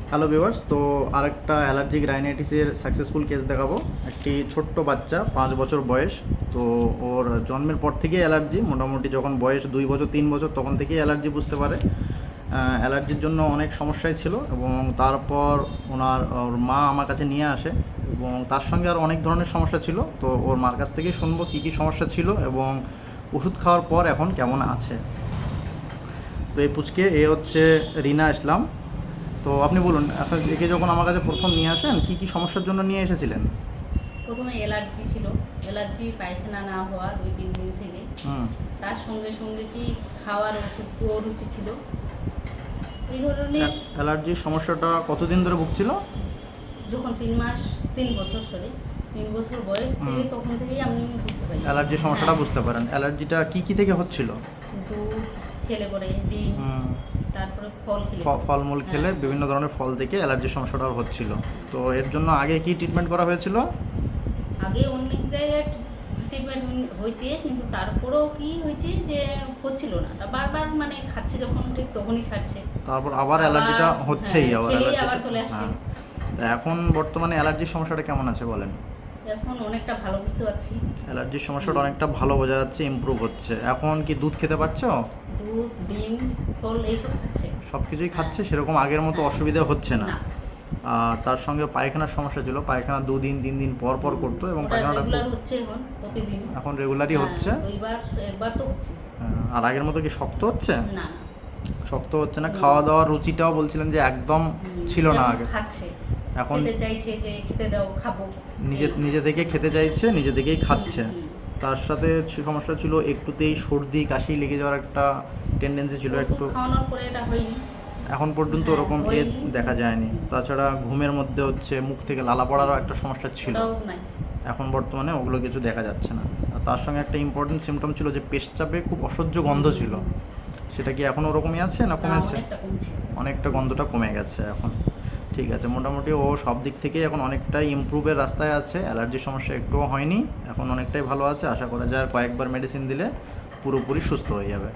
Hello viewers, তো আরেকটা allergic রাইনাইটিসের successful case দেখাবো। একটি ছোট্ট বাচ্চা 5 বছর বয়স। তো ওর জন্মের পর থেকেই অ্যালার্জি, মোটামুটি যখন বয়স 2 বছর 3 বছর তখন থেকেই অ্যালার্জি বুঝতে পারে। অ্যালার্জির জন্য অনেক সমস্যাই ছিল এবং তারপর ওর মা আমার কাছে নিয়ে আসে এবং তার সঙ্গে আর অনেক ধরনের সমস্যা ছিল। তো ওর মার কাছ থেকেই শুনবো কী কী সমস্যা ছিল এবং ওষুধ খাওয়ার পর এখন কেমন আছে। তো এই পুচকে হচ্ছে রিনা ইসলাম। তো আপনি বলুন, এখন একে যখন আমার কাছে প্রথম নিয়ে আসেন কী কী সমস্যার জন্য নিয়ে এসেছিলেন? প্রথমে অ্যালার্জি ছিল, অ্যালার্জি পায়খানা না হওয়া 2-3 দিন থেকে। তার সঙ্গে সঙ্গে কি খাওয়ার ওষুধ অরুচি ছিল, এই ধরনের। অ্যালার্জির সমস্যাটা কতদিন ধরে ভুগছিল? যখন 3 বছর বয়স থেকে তখন থেকেই আমি বুঝতে পারি অ্যালার্জির সমস্যাটা বুঝতে পারেন। অ্যালার্জিটা কী কী থেকে হচ্ছিল? দুধ খেলে পরে, ডিম, তারপরে ফল খেলে, ফলমূল খেলে, বিভিন্ন ধরনের ফল থেকে অ্যালার্জির সমস্যাটা হচ্ছিল। তো এর জন্য আগে কি ট্রিটমেন্ট করা হয়েছিল? আগে অনেক জায়গায় ট্রিটমেন্ট হয়েছে, কিন্তু তারপরেও কি হয়েছে যে হচ্ছিল না, বারবার মানে খাচ্ছে যখন ঠিক তখনই ছাড়ছে, তারপর আবার অ্যালার্জিটা হচ্ছেই, আবার চলে আসছে। এখন বর্তমানে অ্যালার্জির সমস্যাটা কেমন আছে বলেন? এখন অনেকটা ভালো বুঝতে পারছি। অ্যালার্জির সমস্যাটা অনেকটা ভালো বোঝা যাচ্ছে, ইমপ্রুভ হচ্ছে। এখন কি দুধ খেতে পারছো? দুধ, ডিম, ফল এইসব খাচ্ছে, সব কিছুই খাচ্ছে, সেরকম আগের মতো অসুবিধা হচ্ছে না। আর তার সঙ্গে পায়খানার সমস্যা ছিল, পায়খানা 2 দিন 3 দিন পর পর করতো এবং পায়খানাটা এখন রেগুলারই হচ্ছে। একবার তো হচ্ছে। আর আগের মতো কি শক্ত হচ্ছে? না, শক্ত হচ্ছে না। খাওয়া দাওয়ার রুচিটাও বলছিলেন যে একদম ছিল না আগে। খাচ্ছে, এখন খেতে চাইছে যে খেতে দাও, খাবো, নিজে থেকে খেতে চাইছে, নিজে থেকেই খাচ্ছে। তার সাথে সমস্যা ছিল একটুতেই সর্দি কাশি লেগে যাওয়ার একটা টেন্ডেন্সি ছিল একটু। খাওয়ানোর পরে এটা হয়নি, এখন পর্যন্ত ওরকম দেখা যায়নি। তাছাড়া ঘুমের মধ্যে হচ্ছে মুখ থেকে লালা পড়ারও একটা সমস্যা ছিল, এখন বর্তমানে ওগুলো কিছু দেখা যাচ্ছে না। আর তার সঙ্গে একটা ইম্পর্টেন্ট সিমটম ছিল যে পেশচাপে খুব অসহ্য গন্ধ ছিল। সেটা কি এখন ওরকমই আছে না কমেছে? অনেকটা গন্ধটা কমে গেছে এখন। ঠিক আছে, মোটামুটি ও সব দিক থেকেই এখন অনেকটাই ইমপ্রুভের রাস্তায় আছে। অ্যালার্জির সমস্যা একটুও হয়নি, এখন অনেকটাই ভালো আছে। আশা করা যায় কয়েকবার মেডিসিন দিলে পুরোপুরি সুস্থ হয়ে যাবে।